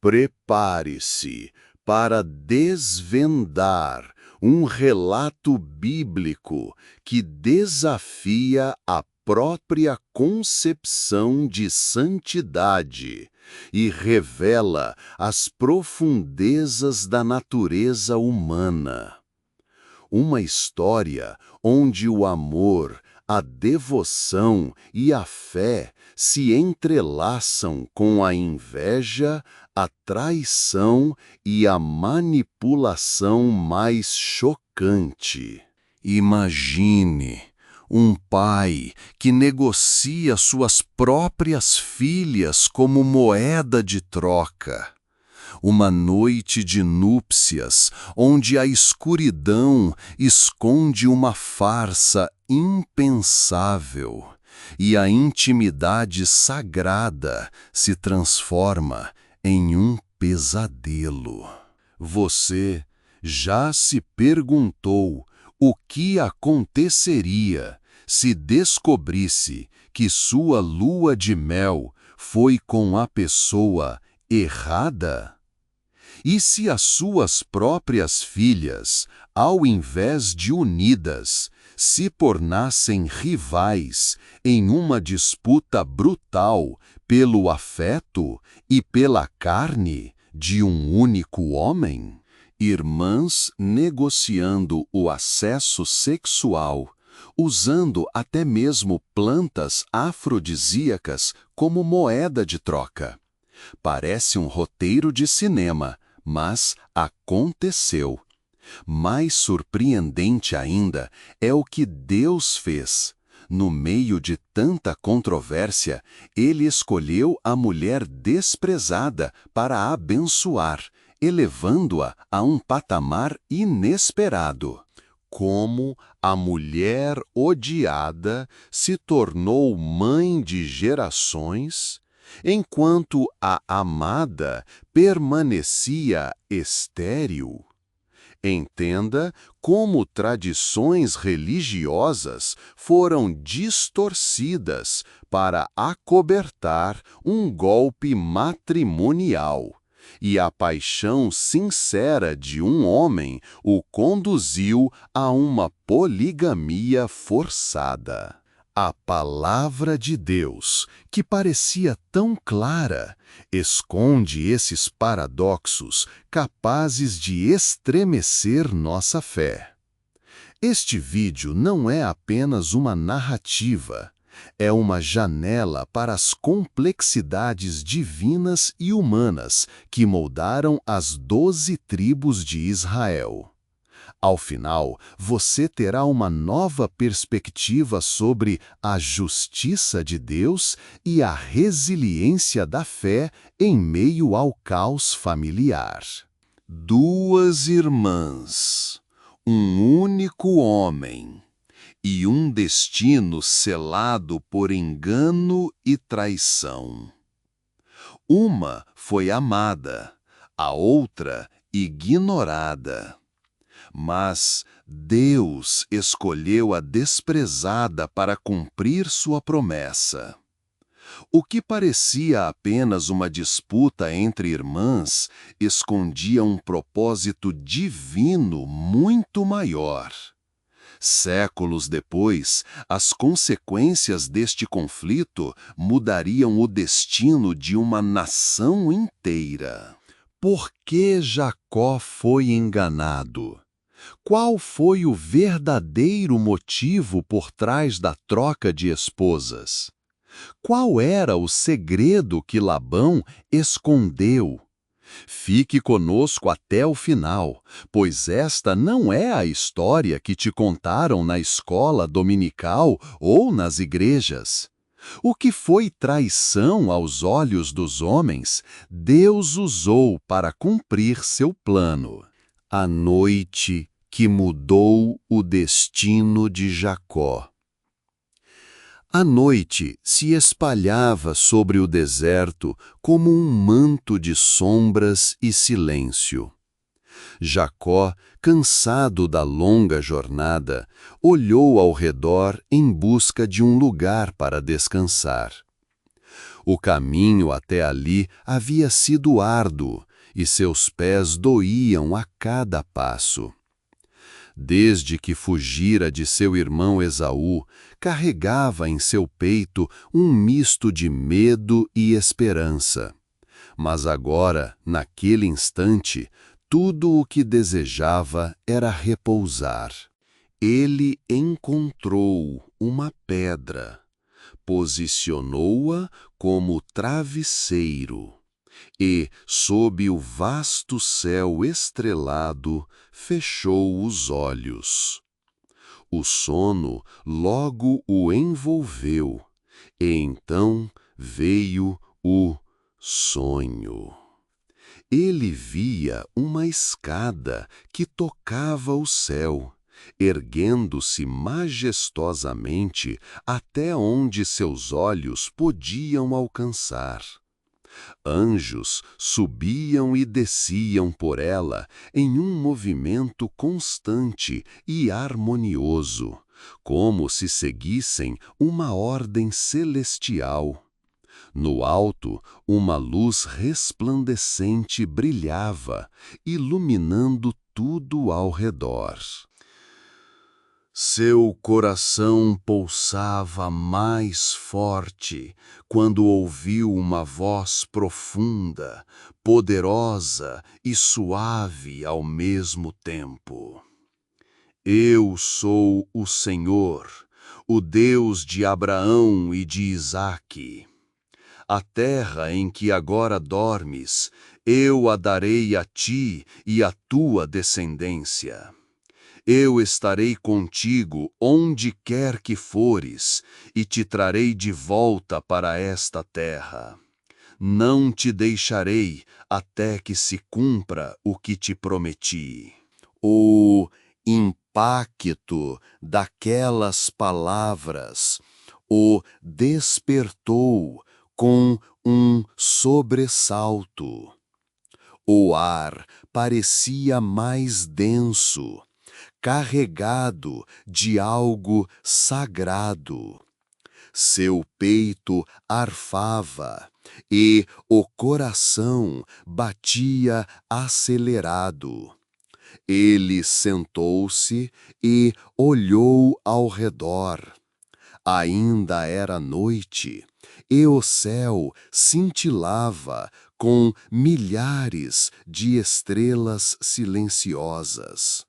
Prepare-se para desvendar um relato bíblico que desafia a própria concepção de santidade e revela as profundezas da natureza humana. Uma história onde o amor, a devoção e a fé se entrelaçam com a inveja, a traição e a manipulação mais chocante. Imagine um pai que negocia suas próprias filhas como moeda de troca. Uma noite de núpcias, onde a escuridão esconde uma farsa impensável e a intimidade sagrada se transforma em um pesadelo. Você já se perguntou o que aconteceria se descobrisse que sua lua de mel foi com a pessoa errada? E se as suas próprias filhas, ao invés de unidas, se tornassem rivais em uma disputa brutal pelo afeto e pela carne de um único homem? Irmãs negociando o acesso sexual, usando até mesmo plantas afrodisíacas como moeda de troca. Parece um roteiro de cinema, mas aconteceu. Mais surpreendente ainda é o que Deus fez. No meio de tanta controvérsia, Ele escolheu a mulher desprezada para abençoar, elevando-a a um patamar inesperado. Como a mulher odiada se tornou mãe de gerações, enquanto a amada permanecia estéril. Entenda como tradições religiosas foram distorcidas para acobertar um golpe matrimonial, e a paixão sincera de um homem o conduziu a uma poligamia forçada. A palavra de Deus, que parecia tão clara, esconde esses paradoxos capazes de estremecer nossa fé. Este vídeo não é apenas uma narrativa, é uma janela para as complexidades divinas e humanas que moldaram as 12 tribos de Israel. Ao final, você terá uma nova perspectiva sobre a justiça de Deus e a resiliência da fé em meio ao caos familiar. Duas irmãs, um único homem e um destino selado por engano e traição. Uma foi amada, a outra ignorada. Mas Deus escolheu a desprezada para cumprir sua promessa. O que parecia apenas uma disputa entre irmãs escondia um propósito divino muito maior. Séculos depois, as consequências deste conflito mudariam o destino de uma nação inteira. Por que Jacó foi enganado? Qual foi o verdadeiro motivo por trás da troca de esposas? Qual era o segredo que Labão escondeu? Fique conosco até o final, pois esta não é a história que te contaram na escola dominical ou nas igrejas. O que foi traição aos olhos dos homens, Deus usou para cumprir seu plano. A noite que mudou o destino de Jacó. A noite se espalhava sobre o deserto como um manto de sombras e silêncio. Jacó, cansado da longa jornada, olhou ao redor em busca de um lugar para descansar. O caminho até ali havia sido árduo, e seus pés doíam a cada passo. Desde que fugira de seu irmão Esaú, carregava em seu peito um misto de medo e esperança. Mas agora, naquele instante, tudo o que desejava era repousar. Ele encontrou uma pedra, posicionou-a como travesseiro e, sob o vasto céu estrelado, fechou os olhos. O sono logo o envolveu, e então veio o sonho. Ele via uma escada que tocava o céu, erguendo-se majestosamente até onde seus olhos podiam alcançar. Anjos subiam e desciam por ela em um movimento constante e harmonioso, como se seguissem uma ordem celestial. No alto, uma luz resplandecente brilhava, iluminando tudo ao redor. Seu coração pulsava mais forte quando ouviu uma voz profunda, poderosa e suave ao mesmo tempo. Eu sou o Senhor, o Deus de Abraão e de Isaque. A terra em que agora dormes, eu a darei a ti e à tua descendência. Eu estarei contigo onde quer que fores, e te trarei de volta para esta terra. Não te deixarei até que se cumpra o que te prometi. O impacto daquelas palavras o despertou com um sobressalto. O ar parecia mais denso, carregado de algo sagrado. Seu peito arfava e o coração batia acelerado. Ele sentou-se e olhou ao redor. Ainda era noite, e o céu cintilava com milhares de estrelas silenciosas.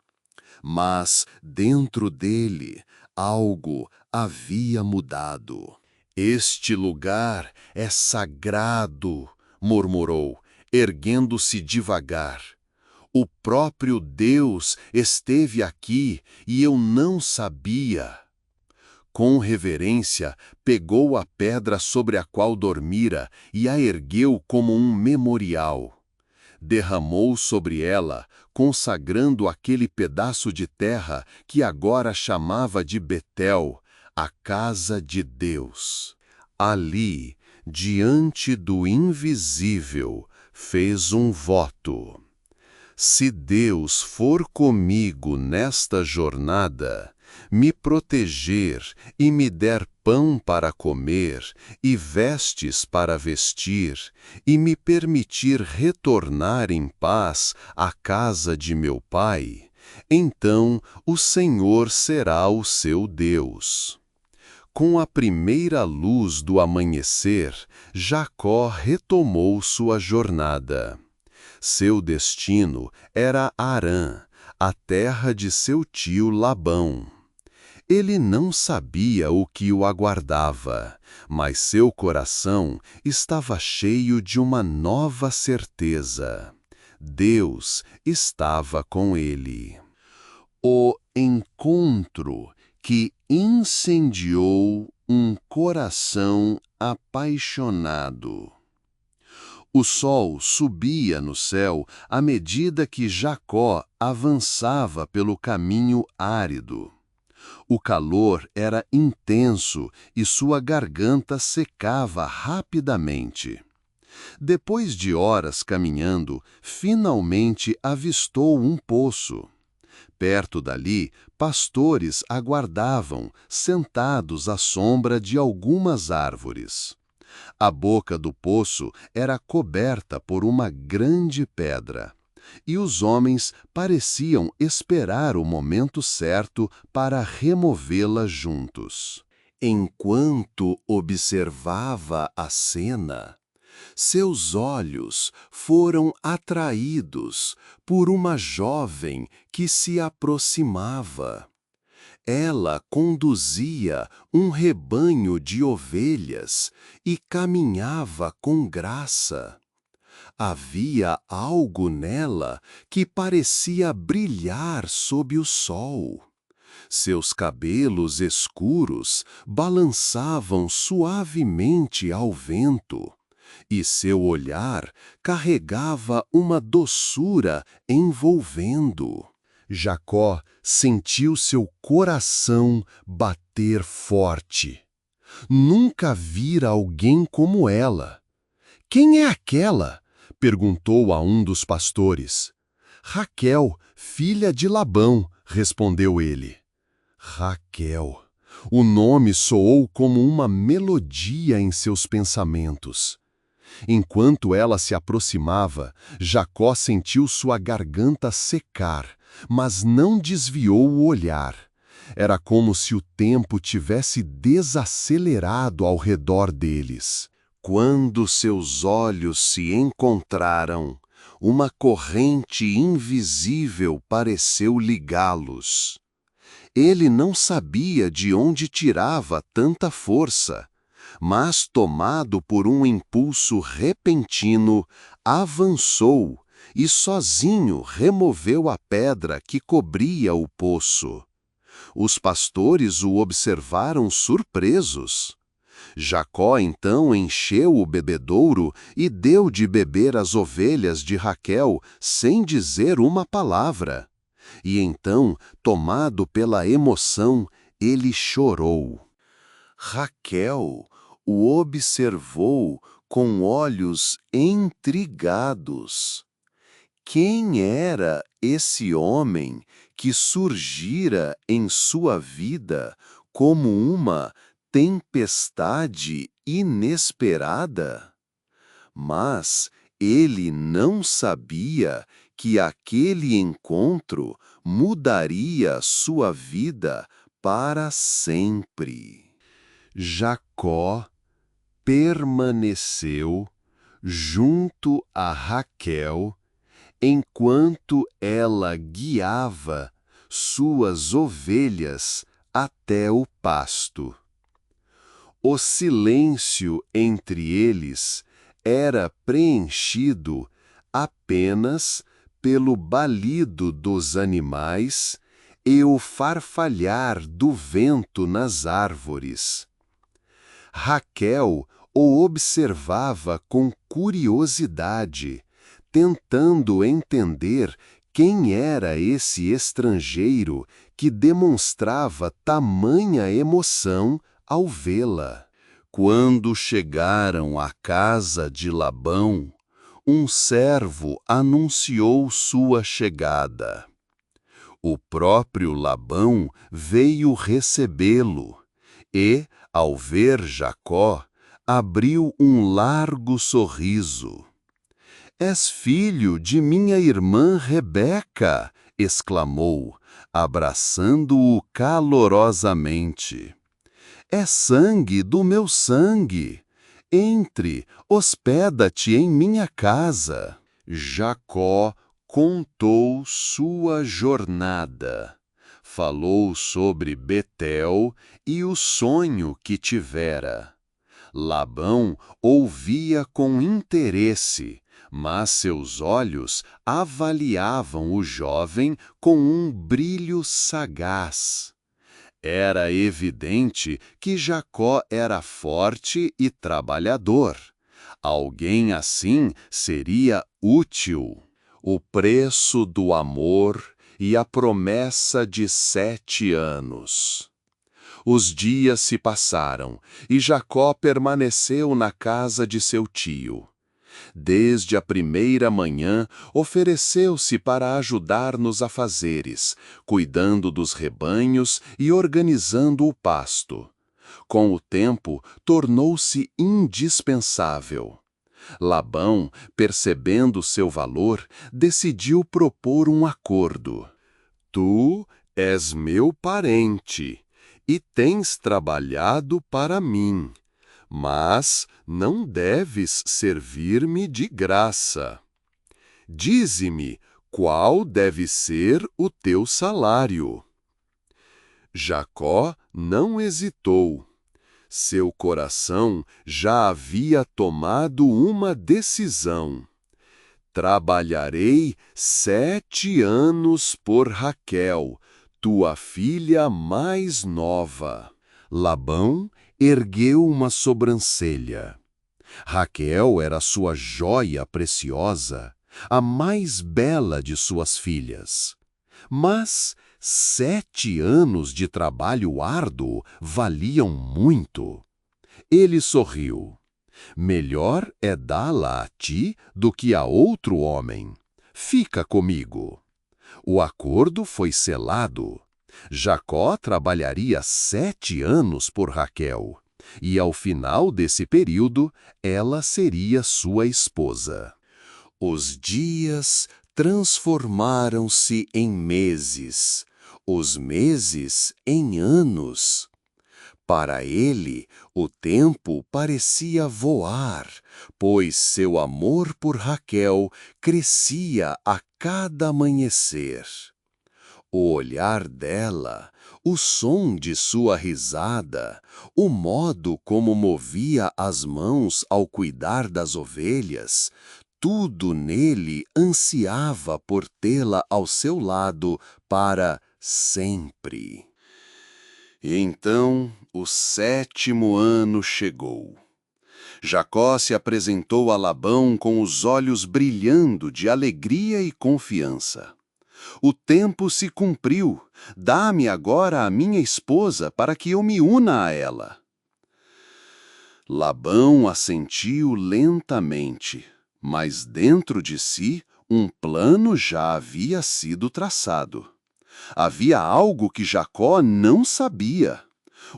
Mas dentro dele algo havia mudado. Este lugar é sagrado, murmurou, erguendo-se devagar. O próprio Deus esteve aqui e eu não sabia. Com reverência, pegou a pedra sobre a qual dormira e a ergueu como um memorial. Derramou sobre ela, consagrando aquele pedaço de terra que agora chamava de Betel, a casa de Deus. Ali, diante do invisível, fez um voto. Se Deus for comigo nesta jornada, me proteger e me der pão para comer e vestes para vestir, e me permitir retornar em paz à casa de meu pai, então o Senhor será o seu Deus. Com a primeira luz do amanhecer, Jacó retomou sua jornada. Seu destino era Harã, a terra de seu tio Labão. Ele não sabia o que o aguardava, mas seu coração estava cheio de uma nova certeza. Deus estava com ele. O encontro que incendiou um coração apaixonado. O sol subia no céu à medida que Jacó avançava pelo caminho árido. O calor era intenso e sua garganta secava rapidamente. Depois de horas caminhando, finalmente avistou um poço. Perto dali, pastores aguardavam, sentados à sombra de algumas árvores. A boca do poço era coberta por uma grande pedra, e os homens pareciam esperar o momento certo para removê-la juntos. Enquanto observava a cena, seus olhos foram atraídos por uma jovem que se aproximava. Ela conduzia um rebanho de ovelhas e caminhava com graça. Havia algo nela que parecia brilhar sob o sol. Seus cabelos escuros balançavam suavemente ao vento, e seu olhar carregava uma doçura envolvendo. Jacó sentiu seu coração bater forte. Nunca vira alguém como ela. Quem é aquela? Perguntou a um dos pastores. Raquel, filha de Labão, respondeu ele. Raquel. O nome soou como uma melodia em seus pensamentos. Enquanto ela se aproximava, Jacó sentiu sua garganta secar, mas não desviou o olhar. Era como se o tempo tivesse desacelerado ao redor deles. Quando seus olhos se encontraram, uma corrente invisível pareceu ligá-los. Ele não sabia de onde tirava tanta força, mas, tomado por um impulso repentino, avançou e sozinho removeu a pedra que cobria o poço. Os pastores o observaram surpresos. Jacó então encheu o bebedouro e deu de beber às ovelhas de Raquel sem dizer uma palavra. E então, tomado pela emoção, ele chorou. Raquel o observou com olhos intrigados. Quem era esse homem que surgira em sua vida como uma tempestade inesperada? Mas ele não sabia que aquele encontro mudaria sua vida para sempre. Jacó permaneceu junto a Raquel enquanto ela guiava suas ovelhas até o pasto. O silêncio entre eles era preenchido apenas pelo balido dos animais e o farfalhar do vento nas árvores. Raquel o observava com curiosidade, tentando entender quem era esse estrangeiro que demonstrava tamanha emoção ao vê-la. Quando chegaram à casa de Labão, um servo anunciou sua chegada. O próprio Labão veio recebê-lo e, ao ver Jacó, abriu um largo sorriso. És filho de minha irmã Rebeca, exclamou, abraçando-o calorosamente. É sangue do meu sangue. Entre, hospeda-te em minha casa. Jacó contou sua jornada. Falou sobre Betel e o sonho que tivera. Labão ouvia com interesse, mas seus olhos avaliavam o jovem com um brilho sagaz. Era evidente que Jacó era forte e trabalhador. Alguém assim seria útil. O preço do amor e a promessa de 7 anos. Os dias se passaram e Jacó permaneceu na casa de seu tio. Desde a primeira manhã, ofereceu-se para ajudar nos afazeres, cuidando dos rebanhos e organizando o pasto. Com o tempo, tornou-se indispensável. Labão, percebendo seu valor, decidiu propor um acordo. Tu és meu parente e tens trabalhado para mim, mas não deves servir-me de graça. Dize-me qual deve ser o teu salário. Jacó não hesitou. Seu coração já havia tomado uma decisão. Trabalharei 7 anos por Raquel, tua filha mais nova. Labão ergueu uma sobrancelha. Raquel era sua joia preciosa, a mais bela de suas filhas. Mas 7 anos de trabalho árduo valiam muito. Ele sorriu. Melhor é dá-la a ti do que a outro homem. Fica comigo. O acordo foi selado. Jacó trabalharia 7 anos por Raquel, e ao final desse período, ela seria sua esposa. Os dias transformaram-se em meses, os meses em anos. Para ele, o tempo parecia voar, pois seu amor por Raquel crescia a cada amanhecer. O olhar dela, o som de sua risada, o modo como movia as mãos ao cuidar das ovelhas, tudo nele ansiava por tê-la ao seu lado para sempre. E então o 7º ano chegou. Jacó se apresentou a Labão com os olhos brilhando de alegria e confiança. O tempo se cumpriu. Dá-me agora a minha esposa para que eu me una a ela. Labão assentiu lentamente, mas dentro de si um plano já havia sido traçado. Havia algo que Jacó não sabia.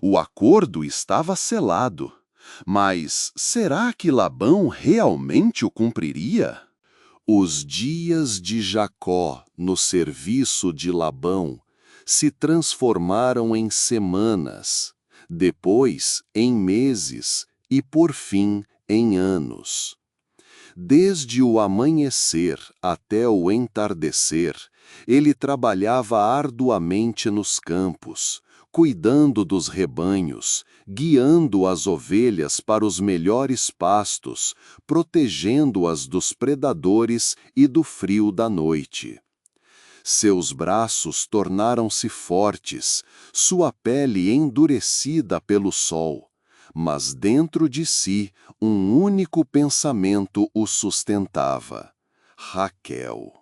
O acordo estava selado. Mas será que Labão realmente o cumpriria? Os dias de Jacó no serviço de Labão se transformaram em semanas, depois em meses e, por fim, em anos. Desde o amanhecer até o entardecer, ele trabalhava arduamente nos campos, cuidando dos rebanhos, guiando as ovelhas para os melhores pastos, protegendo-as dos predadores e do frio da noite. Seus braços tornaram-se fortes, sua pele endurecida pelo sol, mas dentro de si um único pensamento o sustentava: Raquel.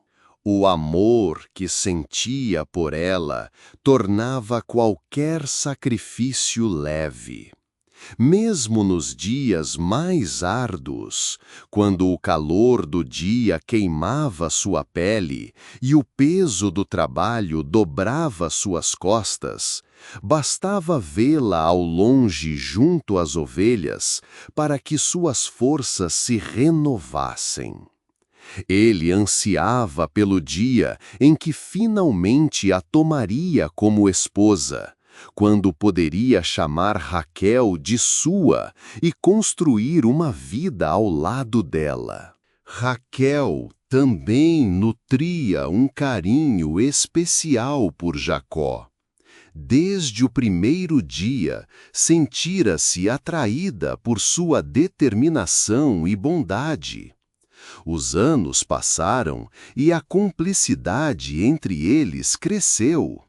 O amor que sentia por ela tornava qualquer sacrifício leve. Mesmo nos dias mais árduos, quando o calor do dia queimava sua pele e o peso do trabalho dobrava suas costas, bastava vê-la ao longe junto às ovelhas para que suas forças se renovassem. Ele ansiava pelo dia em que finalmente a tomaria como esposa, quando poderia chamar Raquel de sua e construir uma vida ao lado dela. Raquel também nutria um carinho especial por Jacó. Desde o primeiro dia, sentira-se atraída por sua determinação e bondade. Os anos passaram e a cumplicidade entre eles cresceu.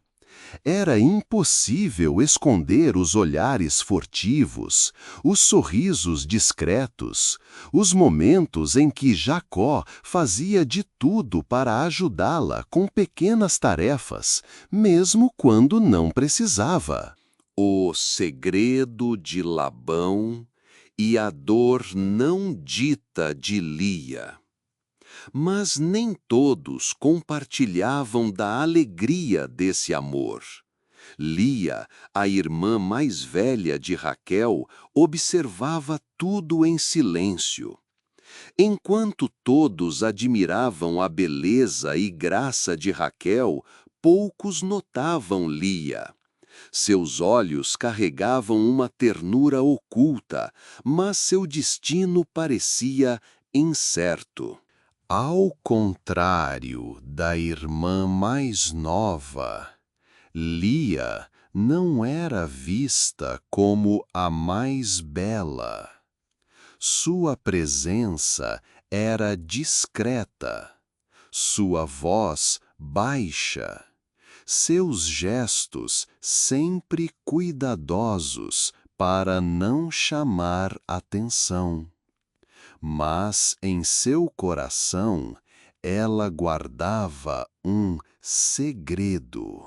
Era impossível esconder os olhares furtivos, os sorrisos discretos, os momentos em que Jacó fazia de tudo para ajudá-la com pequenas tarefas, mesmo quando não precisava. O segredo de Labão e a dor não dita de Lia. Mas nem todos compartilhavam da alegria desse amor. Lia, a irmã mais velha de Raquel, observava tudo em silêncio. Enquanto todos admiravam a beleza e graça de Raquel, poucos notavam Lia. Seus olhos carregavam uma ternura oculta, mas seu destino parecia incerto. Ao contrário da irmã mais nova, Lia não era vista como a mais bela. Sua presença era discreta, sua voz baixa, seus gestos sempre cuidadosos para não chamar atenção. Mas em seu coração ela guardava um segredo.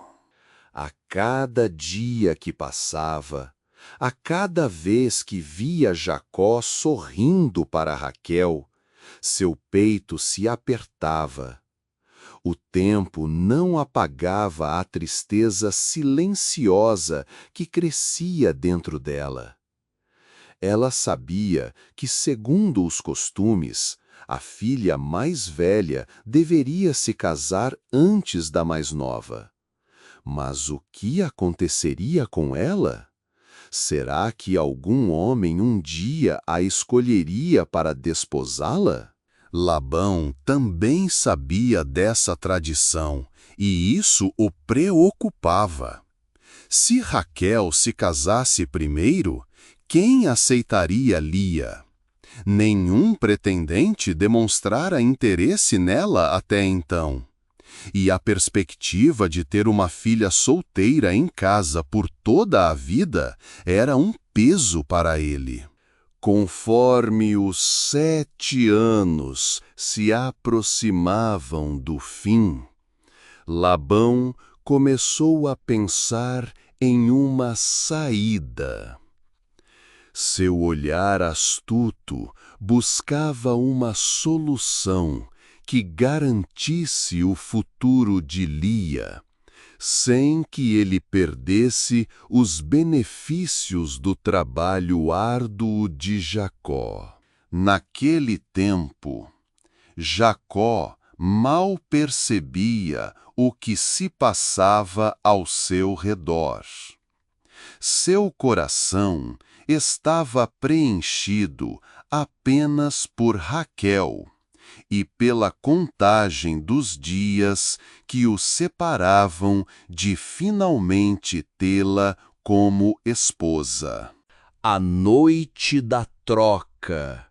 A cada dia que passava, a cada vez que via Jacó sorrindo para Raquel, seu peito se apertava. O tempo não apagava a tristeza silenciosa que crescia dentro dela. Ela sabia que, segundo os costumes, a filha mais velha deveria se casar antes da mais nova. Mas o que aconteceria com ela? Será que algum homem um dia a escolheria para desposá-la? Labão também sabia dessa tradição, e isso o preocupava. Se Raquel se casasse primeiro, quem aceitaria Lia? Nenhum pretendente demonstrara interesse nela até então. E a perspectiva de ter uma filha solteira em casa por toda a vida era um peso para ele. Conforme os 7 anos se aproximavam do fim, Labão começou a pensar em uma saída. Seu olhar astuto buscava uma solução que garantisse o futuro de Lia, sem que ele perdesse os benefícios do trabalho árduo de Jacó. Naquele tempo, Jacó mal percebia o que se passava ao seu redor. Seu coração estava preenchido apenas por Raquel e pela contagem dos dias que o separavam de finalmente tê-la como esposa. A noite da troca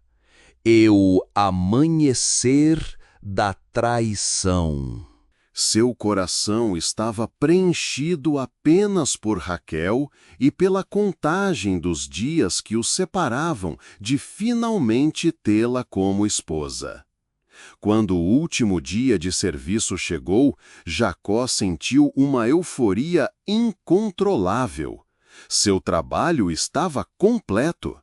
e o amanhecer da traição. Seu coração estava preenchido apenas por Raquel e pela contagem dos dias que o separavam de finalmente tê-la como esposa. Quando o último dia de serviço chegou, Jacó sentiu uma euforia incontrolável. Seu trabalho estava completo.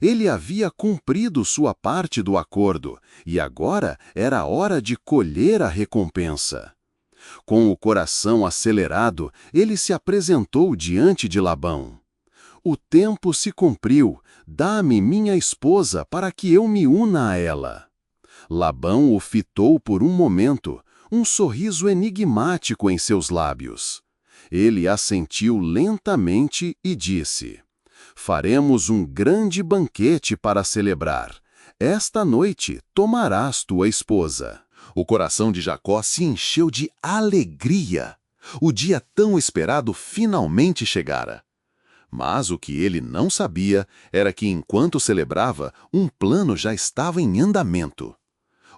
Ele havia cumprido sua parte do acordo, e agora era hora de colher a recompensa. Com o coração acelerado, ele se apresentou diante de Labão. O tempo se cumpriu, dá-me minha esposa para que eu me una a ela. Labão o fitou por um momento, um sorriso enigmático em seus lábios. Ele assentiu lentamente e disse: faremos um grande banquete para celebrar. Esta noite tomarás tua esposa. O coração de Jacó se encheu de alegria. O dia tão esperado finalmente chegara. Mas o que ele não sabia era que, enquanto celebrava, um plano já estava em andamento.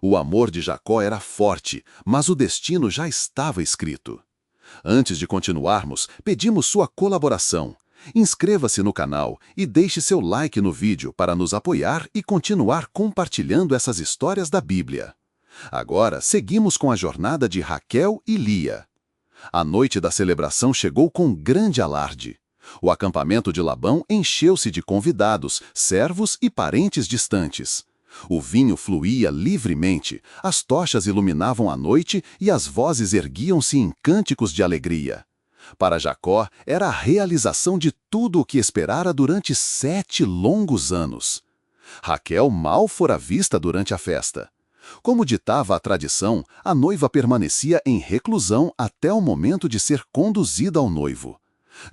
O amor de Jacó era forte, mas o destino já estava escrito. Antes de continuarmos, pedimos sua colaboração. Inscreva-se no canal e deixe seu like no vídeo para nos apoiar e continuar compartilhando essas histórias da Bíblia. Agora, seguimos com a jornada de Raquel e Lia. A noite da celebração chegou com grande alarde. O acampamento de Labão encheu-se de convidados, servos e parentes distantes. O vinho fluía livremente, as tochas iluminavam a noite e as vozes erguiam-se em cânticos de alegria. Para Jacó, era a realização de tudo o que esperara durante 7 longos anos. Raquel mal fora vista durante a festa. Como ditava a tradição, a noiva permanecia em reclusão até o momento de ser conduzida ao noivo.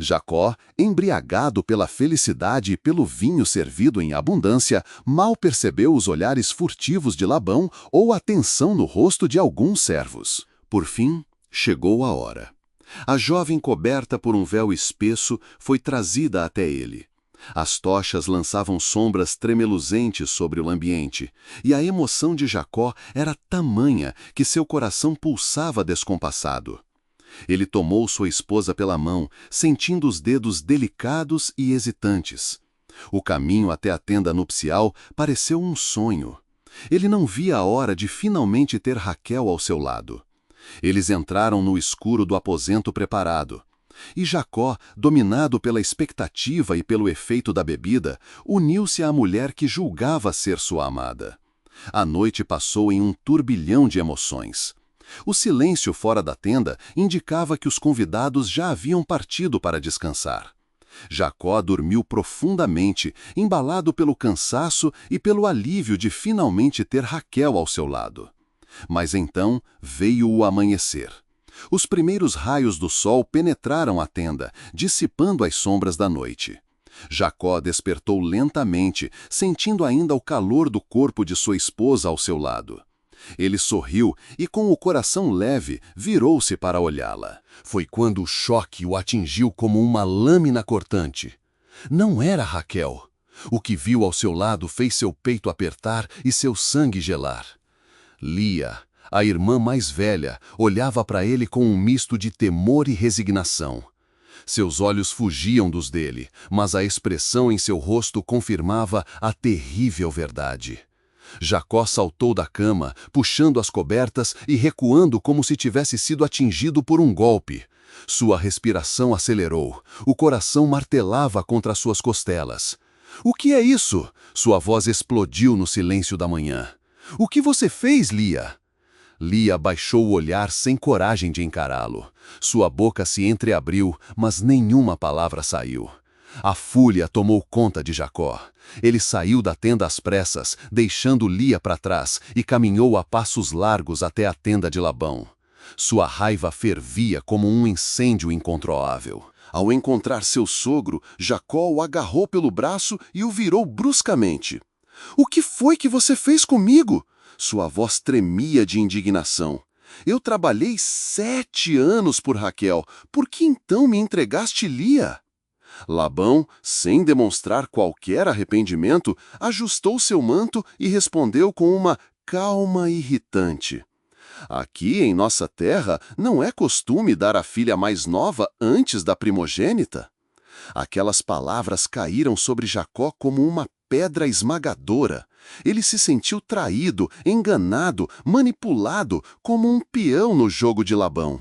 Jacó, embriagado pela felicidade e pelo vinho servido em abundância, mal percebeu os olhares furtivos de Labão ou a tensão no rosto de alguns servos. Por fim, chegou a hora. A jovem, coberta por um véu espesso, foi trazida até ele. As tochas lançavam sombras tremeluzentes sobre o ambiente, e a emoção de Jacó era tamanha que seu coração pulsava descompassado. Ele tomou sua esposa pela mão, sentindo os dedos delicados e hesitantes. O caminho até a tenda nupcial pareceu um sonho. Ele não via a hora de finalmente ter Raquel ao seu lado. Eles entraram no escuro do aposento preparado. E Jacó, dominado pela expectativa e pelo efeito da bebida, uniu-se à mulher que julgava ser sua amada. A noite passou em um turbilhão de emoções. O silêncio fora da tenda indicava que os convidados já haviam partido para descansar. Jacó dormiu profundamente, embalado pelo cansaço e pelo alívio de finalmente ter Raquel ao seu lado. Mas então veio o amanhecer. Os primeiros raios do sol penetraram a tenda, dissipando as sombras da noite. Jacó despertou lentamente, sentindo ainda o calor do corpo de sua esposa ao seu lado. Ele sorriu e, com o coração leve, virou-se para olhá-la. Foi quando o choque o atingiu como uma lâmina cortante. Não era Raquel. O que viu ao seu lado fez seu peito apertar e seu sangue gelar. Lia, a irmã mais velha, olhava para ele com um misto de temor e resignação. Seus olhos fugiam dos dele, mas a expressão em seu rosto confirmava a terrível verdade. Jacó saltou da cama, puxando as cobertas e recuando como se tivesse sido atingido por um golpe. Sua respiração acelerou, o coração martelava contra suas costelas. "O que é isso?" Sua voz explodiu no silêncio da manhã. "O que você fez, Lia?" Lia baixou o olhar sem coragem de encará-lo. Sua boca se entreabriu, mas nenhuma palavra saiu. A fúria tomou conta de Jacó. Ele saiu da tenda às pressas, deixando Lia para trás, e caminhou a passos largos até a tenda de Labão. Sua raiva fervia como um incêndio incontrolável. Ao encontrar seu sogro, Jacó o agarrou pelo braço e o virou bruscamente. "O que foi que você fez comigo?" Sua voz tremia de indignação. "Eu trabalhei 7 anos por Raquel. Por que então me entregaste Lia?" Labão, sem demonstrar qualquer arrependimento, ajustou seu manto e respondeu com uma calma irritante. "Aqui em nossa terra não é costume dar a filha mais nova antes da primogênita." Aquelas palavras caíram sobre Jacó como uma pedra esmagadora. Ele se sentiu traído, enganado, manipulado, como um peão no jogo de Labão.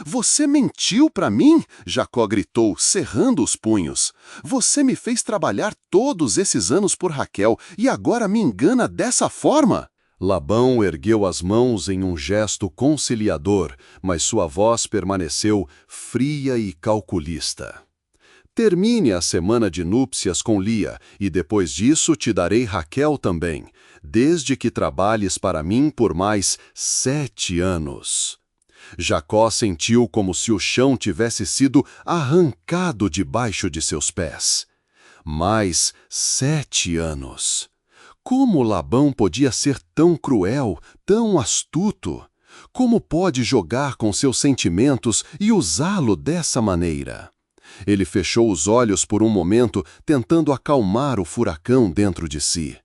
"Você mentiu para mim?" Jacó gritou, cerrando os punhos. "Você me fez trabalhar todos esses anos por Raquel e agora me engana dessa forma?" Labão ergueu as mãos em um gesto conciliador, mas sua voz permaneceu fria e calculista. "Termine a semana de núpcias com Lia, e depois disso te darei Raquel também, desde que trabalhes para mim por mais 7 anos. Jacó sentiu como se o chão tivesse sido arrancado debaixo de seus pés. Mais 7 anos. Como Labão podia ser tão cruel, tão astuto? Como pode jogar com seus sentimentos e usá-lo dessa maneira? Ele fechou os olhos por um momento, tentando acalmar o furacão dentro de si.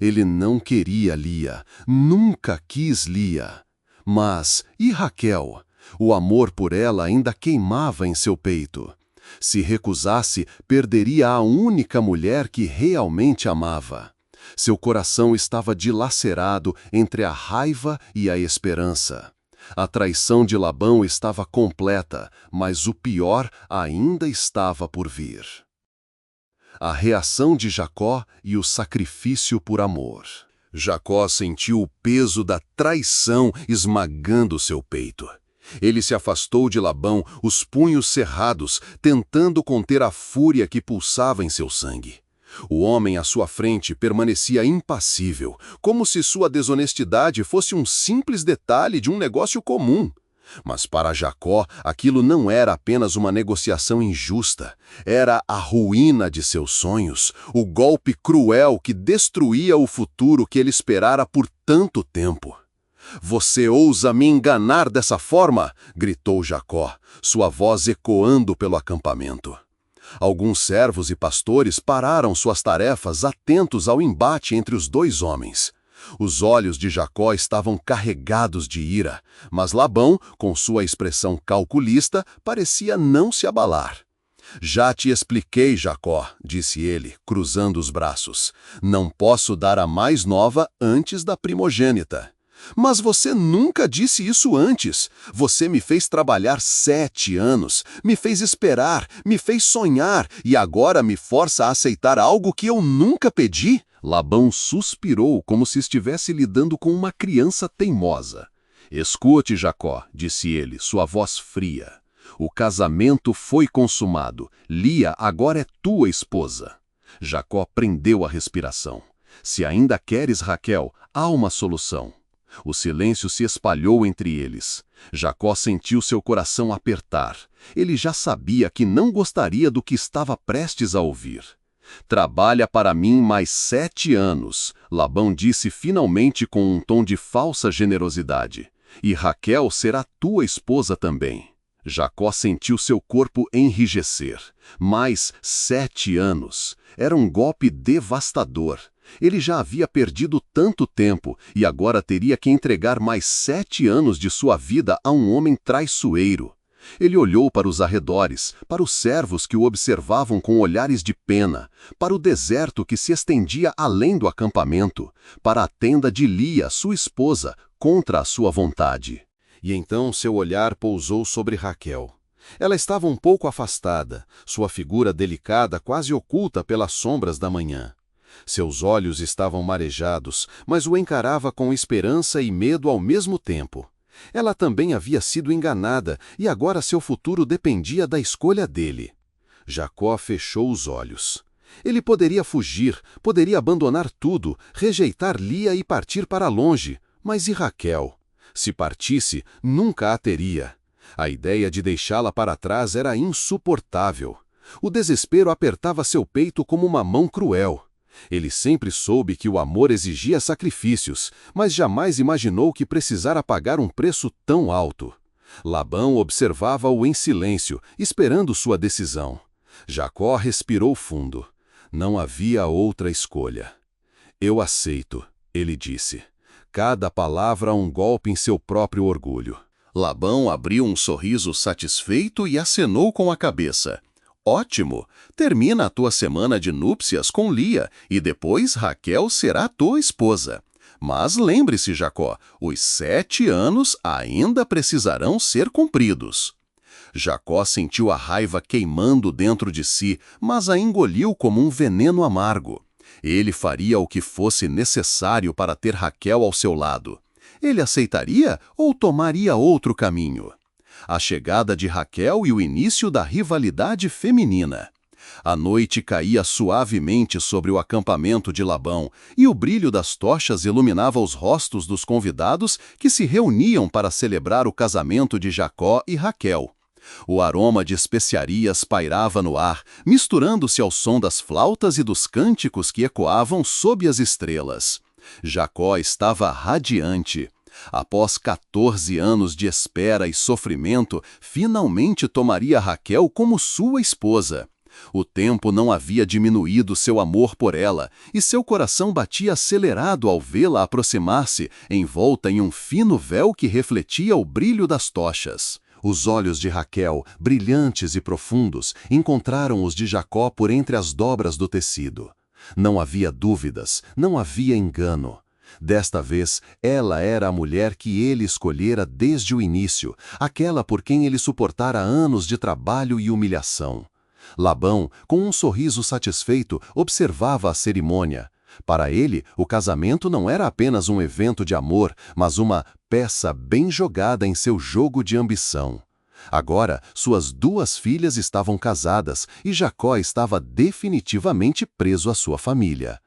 Ele não queria Lia, nunca quis Lia. Mas, e Raquel? O amor por ela ainda queimava em seu peito. Se recusasse, perderia a única mulher que realmente amava. Seu coração estava dilacerado entre a raiva e a esperança. A traição de Labão estava completa, mas o pior ainda estava por vir. A reação de Jacó e o sacrifício por amor. Jacó sentiu o peso da traição esmagando seu peito. Ele se afastou de Labão, os punhos cerrados, tentando conter a fúria que pulsava em seu sangue. O homem à sua frente permanecia impassível, como se sua desonestidade fosse um simples detalhe de um negócio comum. Mas para Jacó, aquilo não era apenas uma negociação injusta. Era a ruína de seus sonhos, o golpe cruel que destruía o futuro que ele esperara por tanto tempo. "Você ousa me enganar dessa forma?" gritou Jacó, sua voz ecoando pelo acampamento. Alguns servos e pastores pararam suas tarefas, atentos ao embate entre os dois homens. Os olhos de Jacó estavam carregados de ira, mas Labão, com sua expressão calculista, parecia não se abalar. "Já te expliquei, Jacó", disse ele, cruzando os braços. "Não posso dar a mais nova antes da primogênita." "Mas você nunca disse isso antes. Você me fez trabalhar 7 anos, me fez esperar, me fez sonhar e agora me força a aceitar algo que eu nunca pedi?" Labão suspirou como se estivesse lidando com uma criança teimosa. "Escute, Jacó", disse ele, sua voz fria. "O casamento foi consumado. Lia agora é tua esposa." Jacó prendeu a respiração. "Se ainda queres, Raquel, há uma solução." O silêncio se espalhou entre eles. Jacó sentiu seu coração apertar. Ele já sabia que não gostaria do que estava prestes a ouvir. "Trabalha para mim mais 7 anos", Labão disse finalmente com um tom de falsa generosidade. "E Raquel será tua esposa também." Jacó sentiu seu corpo enrijecer. Mais 7 anos. Era um golpe devastador. Ele já havia perdido tanto tempo e agora teria que entregar mais 7 anos de sua vida a um homem traiçoeiro. Ele olhou para os arredores, para os servos que o observavam com olhares de pena, para o deserto que se estendia além do acampamento, para a tenda de Lia, sua esposa, contra a sua vontade. E então seu olhar pousou sobre Raquel. Ela estava um pouco afastada, sua figura delicada quase oculta pelas sombras da manhã. Seus olhos estavam marejados, mas o encarava com esperança e medo ao mesmo tempo. Ela também havia sido enganada e agora seu futuro dependia da escolha dele. Jacó fechou os olhos. Ele poderia fugir, poderia abandonar tudo, rejeitar Lia e partir para longe. Mas e Raquel? Se partisse, nunca a teria. A ideia de deixá-la para trás era insuportável. O desespero apertava seu peito como uma mão cruel. Ele sempre soube que o amor exigia sacrifícios, mas jamais imaginou que precisara pagar um preço tão alto. Labão observava-o em silêncio, esperando sua decisão. Jacó respirou fundo. Não havia outra escolha. "Eu aceito", ele disse. Cada palavra um golpe em seu próprio orgulho. Labão abriu um sorriso satisfeito e acenou com a cabeça. "Ótimo! Termina a tua semana de núpcias com Lia e depois Raquel será tua esposa. Mas lembre-se, Jacó, os 7 anos ainda precisarão ser cumpridos." Jacó sentiu a raiva queimando dentro de si, mas a engoliu como um veneno amargo. Ele faria o que fosse necessário para ter Raquel ao seu lado. Ele aceitaria ou tomaria outro caminho? A chegada de Raquel e o início da rivalidade feminina. A noite caía suavemente sobre o acampamento de Labão e o brilho das tochas iluminava os rostos dos convidados que se reuniam para celebrar o casamento de Jacó e Raquel. O aroma de especiarias pairava no ar, misturando-se ao som das flautas e dos cânticos que ecoavam sob as estrelas. Jacó estava radiante. Após 14 anos de espera e sofrimento, finalmente tomaria Raquel como sua esposa. O tempo não havia diminuído seu amor por ela, e seu coração batia acelerado ao vê-la aproximar-se, envolta em um fino véu que refletia o brilho das tochas. Os olhos de Raquel, brilhantes e profundos, encontraram os de Jacó por entre as dobras do tecido. Não havia dúvidas, não havia engano. Desta vez, ela era a mulher que ele escolhera desde o início, aquela por quem ele suportara anos de trabalho e humilhação. Labão, com um sorriso satisfeito, observava a cerimônia. Para ele, o casamento não era apenas um evento de amor, mas uma peça bem jogada em seu jogo de ambição. Agora, suas 2 filhas estavam casadas e Jacó estava definitivamente preso à sua família.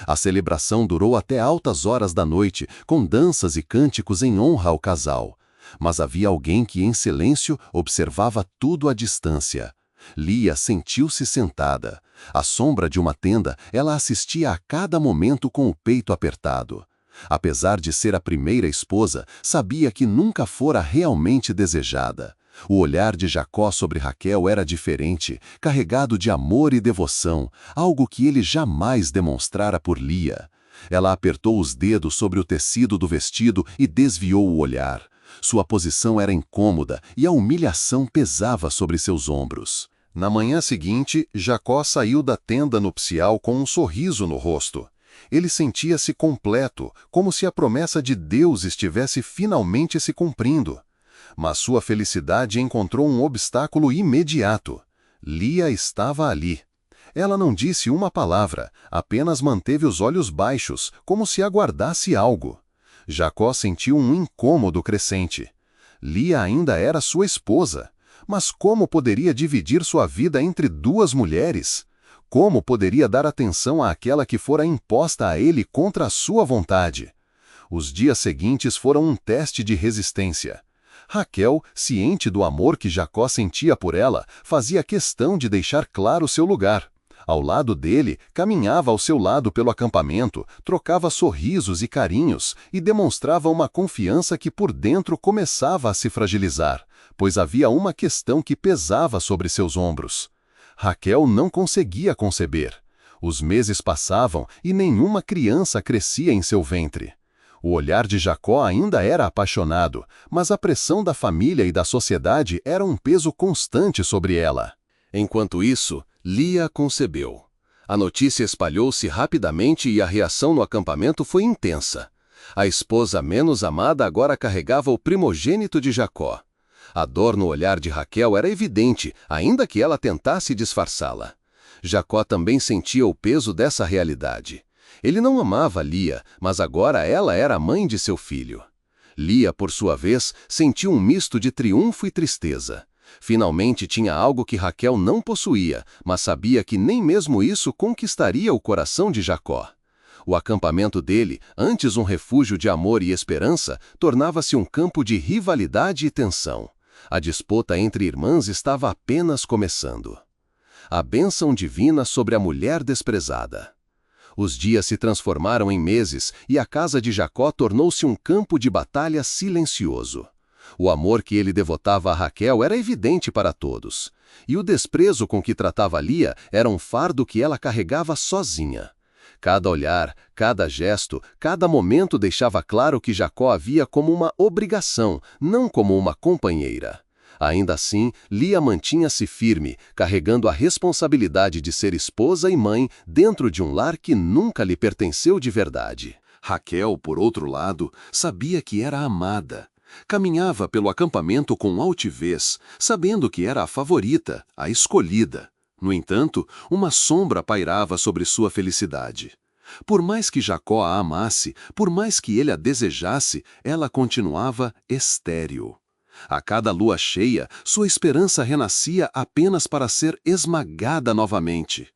A celebração durou até altas horas da noite, com danças e cânticos em honra ao casal. Mas havia alguém que, em silêncio, observava tudo à distância. Lia sentiu-se sentada. À sombra de uma tenda, ela assistia a cada momento com o peito apertado. Apesar de ser a primeira esposa, sabia que nunca fora realmente desejada. O olhar de Jacó sobre Raquel era diferente, carregado de amor e devoção, algo que ele jamais demonstrara por Lia. Ela apertou os dedos sobre o tecido do vestido e desviou o olhar. Sua posição era incômoda e a humilhação pesava sobre seus ombros. Na manhã seguinte, Jacó saiu da tenda nupcial com um sorriso no rosto. Ele sentia-se completo, como se a promessa de Deus estivesse finalmente se cumprindo. Mas sua felicidade encontrou um obstáculo imediato. Lia estava ali. Ela não disse uma palavra, apenas manteve os olhos baixos, como se aguardasse algo. Jacó sentiu um incômodo crescente. Lia ainda era sua esposa. Mas como poderia dividir sua vida entre 2 mulheres? Como poderia dar atenção àquela que fora imposta a ele contra a sua vontade? Os dias seguintes foram um teste de resistência. Raquel, ciente do amor que Jacó sentia por ela, fazia questão de deixar claro seu lugar. Ao lado dele, caminhava ao seu lado pelo acampamento, trocava sorrisos e carinhos e demonstrava uma confiança que por dentro começava a se fragilizar, pois havia uma questão que pesava sobre seus ombros. Raquel não conseguia conceber. Os meses passavam e nenhuma criança crescia em seu ventre. O olhar de Jacó ainda era apaixonado, mas a pressão da família e da sociedade era um peso constante sobre ela. Enquanto isso, Lia concebeu. A notícia espalhou-se rapidamente e a reação no acampamento foi intensa. A esposa menos amada agora carregava o primogênito de Jacó. A dor no olhar de Raquel era evidente, ainda que ela tentasse disfarçá-la. Jacó também sentia o peso dessa realidade. Ele não amava Lia, mas agora ela era a mãe de seu filho. Lia, por sua vez, sentiu um misto de triunfo e tristeza. Finalmente tinha algo que Raquel não possuía, mas sabia que nem mesmo isso conquistaria o coração de Jacó. O acampamento dele, antes um refúgio de amor e esperança, tornava-se um campo de rivalidade e tensão. A disputa entre irmãs estava apenas começando. A bênção divina sobre a mulher desprezada. Os dias se transformaram em meses e a casa de Jacó tornou-se um campo de batalha silencioso. O amor que ele devotava a Raquel era evidente para todos. E o desprezo com que tratava Lia era um fardo que ela carregava sozinha. Cada olhar, cada gesto, cada momento deixava claro que Jacó a via como uma obrigação, não como uma companheira. Ainda assim, Lia mantinha-se firme, carregando a responsabilidade de ser esposa e mãe dentro de um lar que nunca lhe pertenceu de verdade. Raquel, por outro lado, sabia que era amada. Caminhava pelo acampamento com altivez, sabendo que era a favorita, a escolhida. No entanto, uma sombra pairava sobre sua felicidade. Por mais que Jacó a amasse, por mais que ele a desejasse, ela continuava estéril. A cada lua cheia, sua esperança renascia apenas para ser esmagada novamente.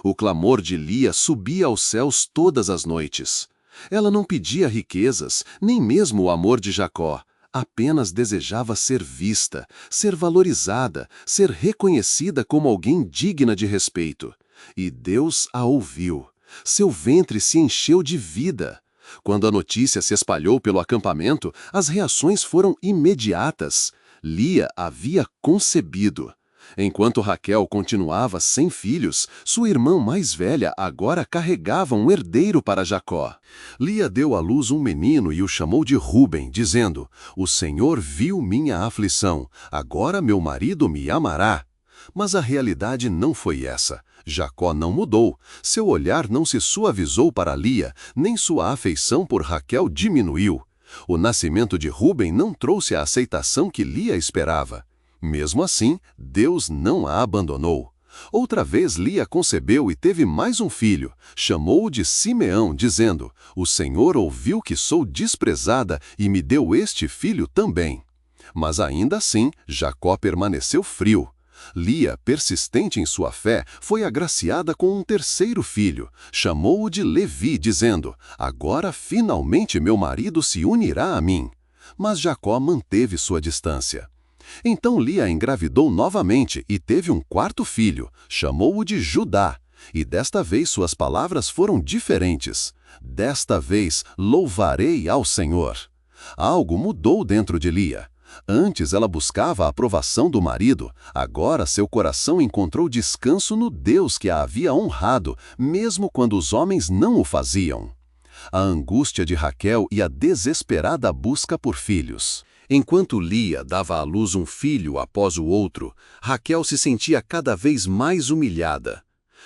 O clamor de Lia subia aos céus todas as noites. Ela não pedia riquezas, nem mesmo o amor de Jacó. Apenas desejava ser vista, ser valorizada, ser reconhecida como alguém digna de respeito. E Deus a ouviu. Seu ventre se encheu de vida. Quando a notícia se espalhou pelo acampamento, as reações foram imediatas. Lia havia concebido. Enquanto Raquel continuava sem filhos, sua irmã mais velha agora carregava um herdeiro para Jacó. Lia deu à luz um menino e o chamou de Ruben, dizendo: "O Senhor viu minha aflição, agora meu marido me amará." Mas a realidade não foi essa. Jacó não mudou, seu olhar não se suavizou para Lia, nem sua afeição por Raquel diminuiu. O nascimento de Ruben não trouxe a aceitação que Lia esperava. Mesmo assim, Deus não a abandonou. Outra vez Lia concebeu e teve mais um filho. Chamou-o de Simeão, dizendo: O Senhor ouviu que sou desprezada e me deu este filho também. Mas ainda assim, Jacó permaneceu frio. Lia, persistente em sua fé, foi agraciada com um terceiro filho. Chamou-o de Levi, dizendo: Agora finalmente meu marido se unirá a mim. Mas Jacó manteve sua distância. Então Lia engravidou novamente e teve um quarto filho. Chamou-o de Judá. E desta vez suas palavras foram diferentes. Desta vez louvarei ao Senhor. Algo mudou dentro de Lia. Antes ela buscava a aprovação do marido, agora seu coração encontrou descanso no Deus que a havia honrado, mesmo quando os homens não o faziam. A angústia de Raquel e a desesperada busca por filhos. Enquanto Lia dava à luz um filho após o outro, Raquel se sentia cada vez mais humilhada.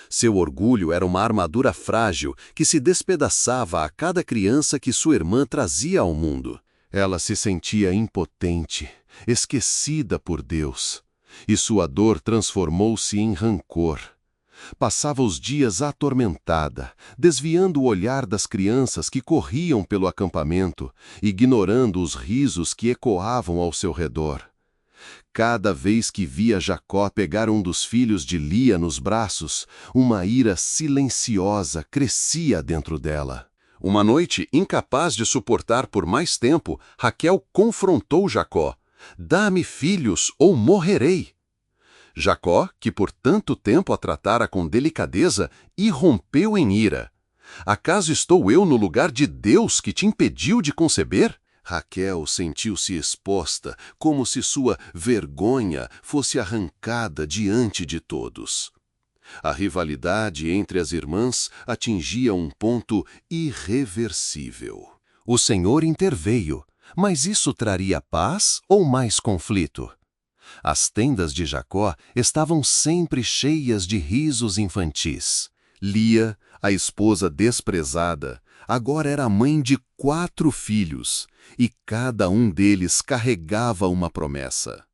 Seu orgulho era uma armadura frágil que se despedaçava a cada criança que sua irmã trazia ao mundo. Ela se sentia impotente, esquecida por Deus, e sua dor transformou-se em rancor. Passava os dias atormentada, desviando o olhar das crianças que corriam pelo acampamento, ignorando os risos que ecoavam ao seu redor. Cada vez que via Jacó pegar um dos filhos de Lia nos braços, uma ira silenciosa crescia dentro dela. Uma noite, incapaz de suportar por mais tempo, Raquel confrontou Jacó: Dá-me filhos ou morrerei. Jacó, que por tanto tempo a tratara com delicadeza, irrompeu em ira. Acaso estou eu no lugar de Deus que te impediu de conceber? Raquel sentiu-se exposta, como se sua vergonha fosse arrancada diante de todos. A rivalidade entre as irmãs atingia um ponto irreversível. O Senhor interveio, mas isso traria paz ou mais conflito? As tendas de Jacó estavam sempre cheias de risos infantis. Lia, a esposa desprezada, agora era mãe de 4 filhos, e cada um deles carregava uma promessa.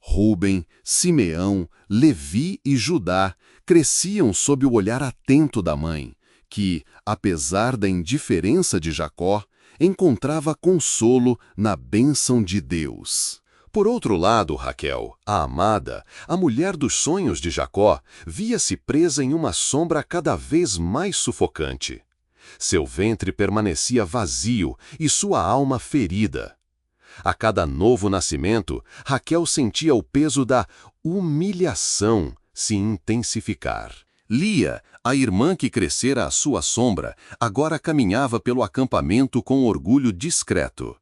Rúben, Simeão, Levi e Judá cresciam sob o olhar atento da mãe, que, apesar da indiferença de Jacó, encontrava consolo na bênção de Deus. Por outro lado, Raquel, a amada, a mulher dos sonhos de Jacó, via-se presa em uma sombra cada vez mais sufocante. Seu ventre permanecia vazio e sua alma ferida. A cada novo nascimento, Raquel sentia o peso da humilhação se intensificar. Lia, a irmã que crescera à sua sombra, agora caminhava pelo acampamento com orgulho discreto.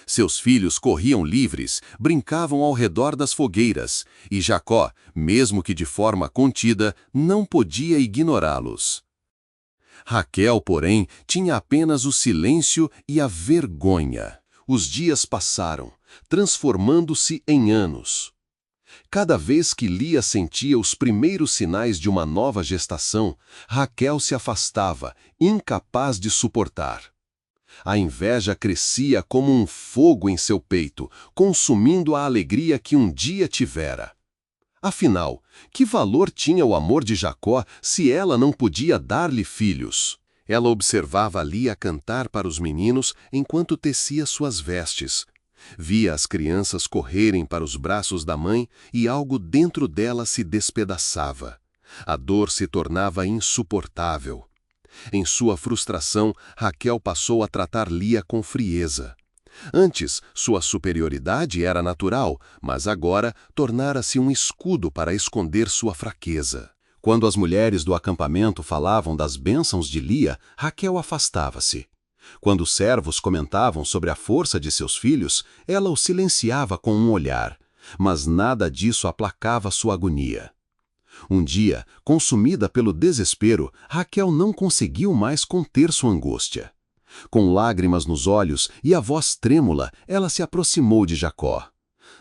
Seus filhos corriam livres, brincavam ao redor das fogueiras, e Jacó, mesmo que de forma contida, não podia ignorá-los. Raquel, porém, tinha apenas o silêncio e a vergonha. Os dias passaram, transformando-se em anos. Cada vez que Lia sentia os primeiros sinais de uma nova gestação, Raquel se afastava, incapaz de suportar. A inveja crescia como um fogo em seu peito, consumindo a alegria que um dia tivera. Afinal, que valor tinha o amor de Jacó se ela não podia dar-lhe filhos? Ela observava Lia cantar para os meninos enquanto tecia suas vestes. Via as crianças correrem para os braços da mãe e algo dentro dela se despedaçava. A dor se tornava insuportável. Em sua frustração, Raquel passou a tratar Lia com frieza. Antes, sua superioridade era natural, mas agora tornara-se um escudo para esconder sua fraqueza. Quando as mulheres do acampamento falavam das bênçãos de Lia, Raquel afastava-se. Quando os servos comentavam sobre a força de seus filhos, ela os silenciava com um olhar, mas nada disso aplacava sua agonia. Um dia, consumida pelo desespero, Raquel não conseguiu mais conter sua angústia. Com lágrimas nos olhos e a voz trêmula, ela se aproximou de Jacó.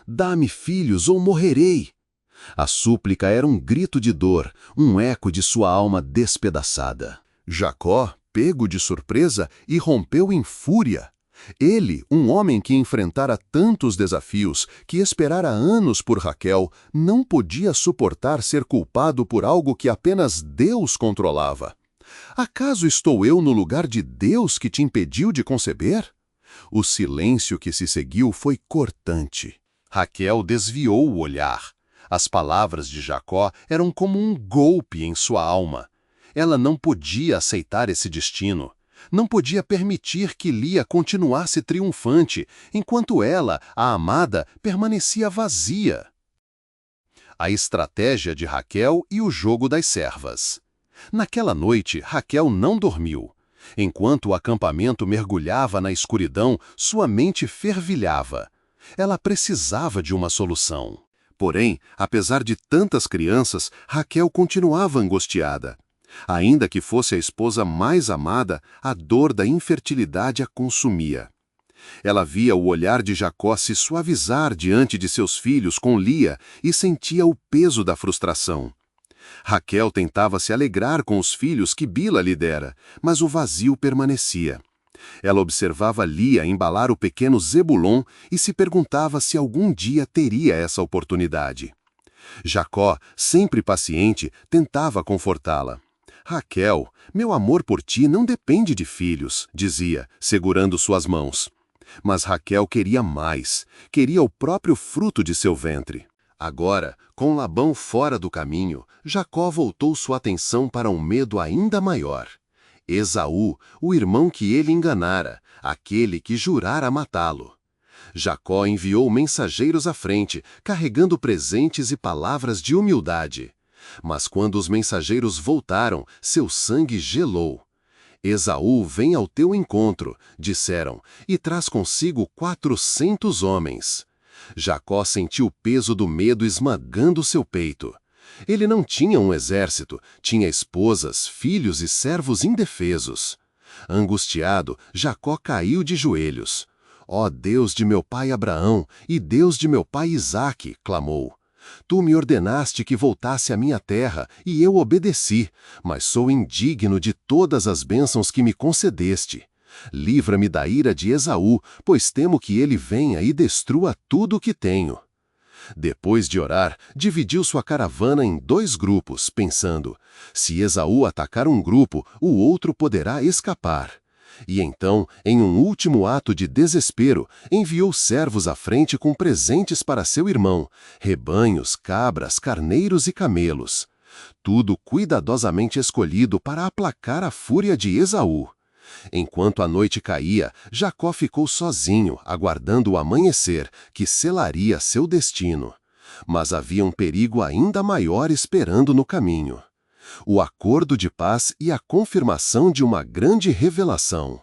Dá-me filhos ou morrerei! A súplica era um grito de dor, um eco de sua alma despedaçada. Jacó, pego de surpresa, irrompeu em fúria. Ele, um homem que enfrentara tantos desafios, que esperara anos por Raquel, não podia suportar ser culpado por algo que apenas Deus controlava. Acaso estou eu no lugar de Deus que te impediu de conceber? O silêncio que se seguiu foi cortante. Raquel desviou o olhar. As palavras de Jacó eram como um golpe em sua alma. Ela não podia aceitar esse destino. Não podia permitir que Lia continuasse triunfante, enquanto ela, a amada, permanecia vazia. A estratégia de Raquel e o jogo das servas. Naquela noite, Raquel não dormiu. Enquanto o acampamento mergulhava na escuridão, sua mente fervilhava. Ela precisava de uma solução. Porém, apesar de tantas crianças, Raquel continuava angustiada. Ainda que fosse a esposa mais amada, a dor da infertilidade a consumia. Ela via o olhar de Jacó se suavizar diante de seus filhos com Lia e sentia o peso da frustração. Raquel tentava se alegrar com os filhos que Bila lhe dera, mas o vazio permanecia. Ela observava Lia embalar o pequeno Zebulon e se perguntava se algum dia teria essa oportunidade. Jacó, sempre paciente, tentava confortá-la. Raquel, meu amor por ti não depende de filhos, dizia, segurando suas mãos. Mas Raquel queria mais, queria o próprio fruto de seu ventre. Agora, com Labão fora do caminho, Jacó voltou sua atenção para um medo ainda maior. Esaú, o irmão que ele enganara, aquele que jurara matá-lo. Jacó enviou mensageiros à frente, carregando presentes e palavras de humildade. Mas quando os mensageiros voltaram, seu sangue gelou. Esaú vem ao teu encontro, disseram, e traz consigo 400 homens. Jacó sentiu o peso do medo esmagando seu peito. Ele não tinha um exército, tinha esposas, filhos e servos indefesos. Angustiado, Jacó caiu de joelhos. Ó Deus de meu pai Abraão e Deus de meu pai Isaque, clamou. Tu me ordenaste que voltasse à minha terra, e eu obedeci, mas sou indigno de todas as bênçãos que me concedeste. Livra-me da ira de Esaú, pois temo que ele venha e destrua tudo o que tenho. Depois de orar, dividiu sua caravana em 2 grupos, pensando, se Esaú atacar um grupo, o outro poderá escapar. E então, em um último ato de desespero, enviou servos à frente com presentes para seu irmão, rebanhos, cabras, carneiros e camelos. Tudo cuidadosamente escolhido para aplacar a fúria de Esaú. Enquanto a noite caía, Jacó ficou sozinho, aguardando o amanhecer, que selaria seu destino. Mas havia um perigo ainda maior esperando no caminho. O acordo de paz e a confirmação de uma grande revelação.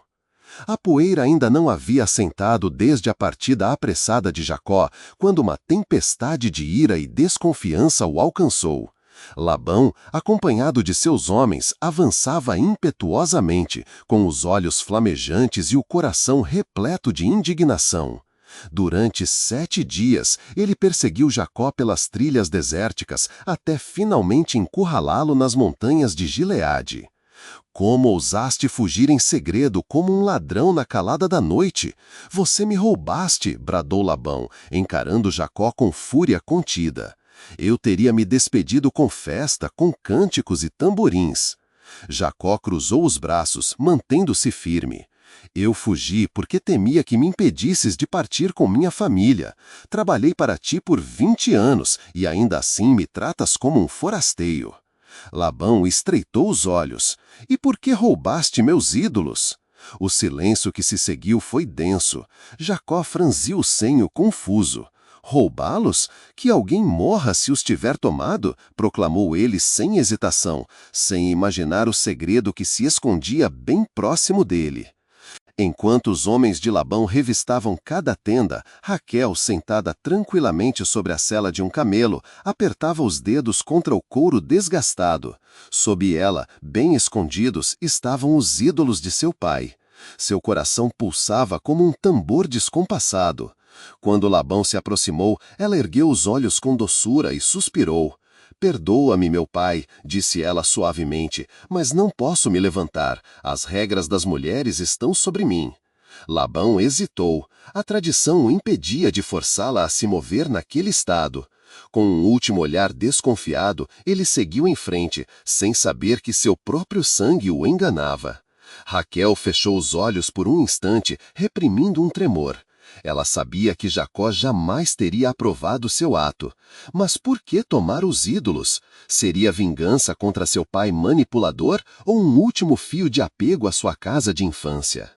A poeira ainda não havia assentado desde a partida apressada de Jacó, quando uma tempestade de ira e desconfiança o alcançou. Labão, acompanhado de seus homens, avançava impetuosamente, com os olhos flamejantes e o coração repleto de indignação. Durante 7 dias, ele perseguiu Jacó pelas trilhas desérticas, até finalmente encurralá-lo nas montanhas de Gileade. Como ousaste fugir em segredo como um ladrão na calada da noite? Você me roubaste, bradou Labão, encarando Jacó com fúria contida. Eu teria me despedido com festa, com cânticos e tamborins. Jacó cruzou os braços, mantendo-se firme. Eu fugi porque temia que me impedisses de partir com minha família. Trabalhei para ti por 20 anos e ainda assim me tratas como um forasteiro. Labão estreitou os olhos. E por que roubaste meus ídolos? O silêncio que se seguiu foi denso. Jacó franziu o senho confuso. Roubá-los? Que alguém morra se os tiver tomado, proclamou ele sem hesitação, sem imaginar o segredo que se escondia bem próximo dele. Enquanto os homens de Labão revistavam cada tenda, Raquel, sentada tranquilamente sobre a sela de um camelo, apertava os dedos contra o couro desgastado. Sob ela, bem escondidos, estavam os ídolos de seu pai. Seu coração pulsava como um tambor descompassado. Quando Labão se aproximou, ela ergueu os olhos com doçura e suspirou. Perdoa-me, meu pai, disse ela suavemente, mas não posso me levantar. As regras das mulheres estão sobre mim. Labão hesitou. A tradição o impedia de forçá-la a se mover naquele estado. Com um último olhar desconfiado, ele seguiu em frente, sem saber que seu próprio sangue o enganava. Raquel fechou os olhos por um instante, reprimindo um tremor. Ela sabia que Jacó jamais teria aprovado seu ato. Mas por que tomar os ídolos? Seria vingança contra seu pai manipulador ou um último fio de apego à sua casa de infância?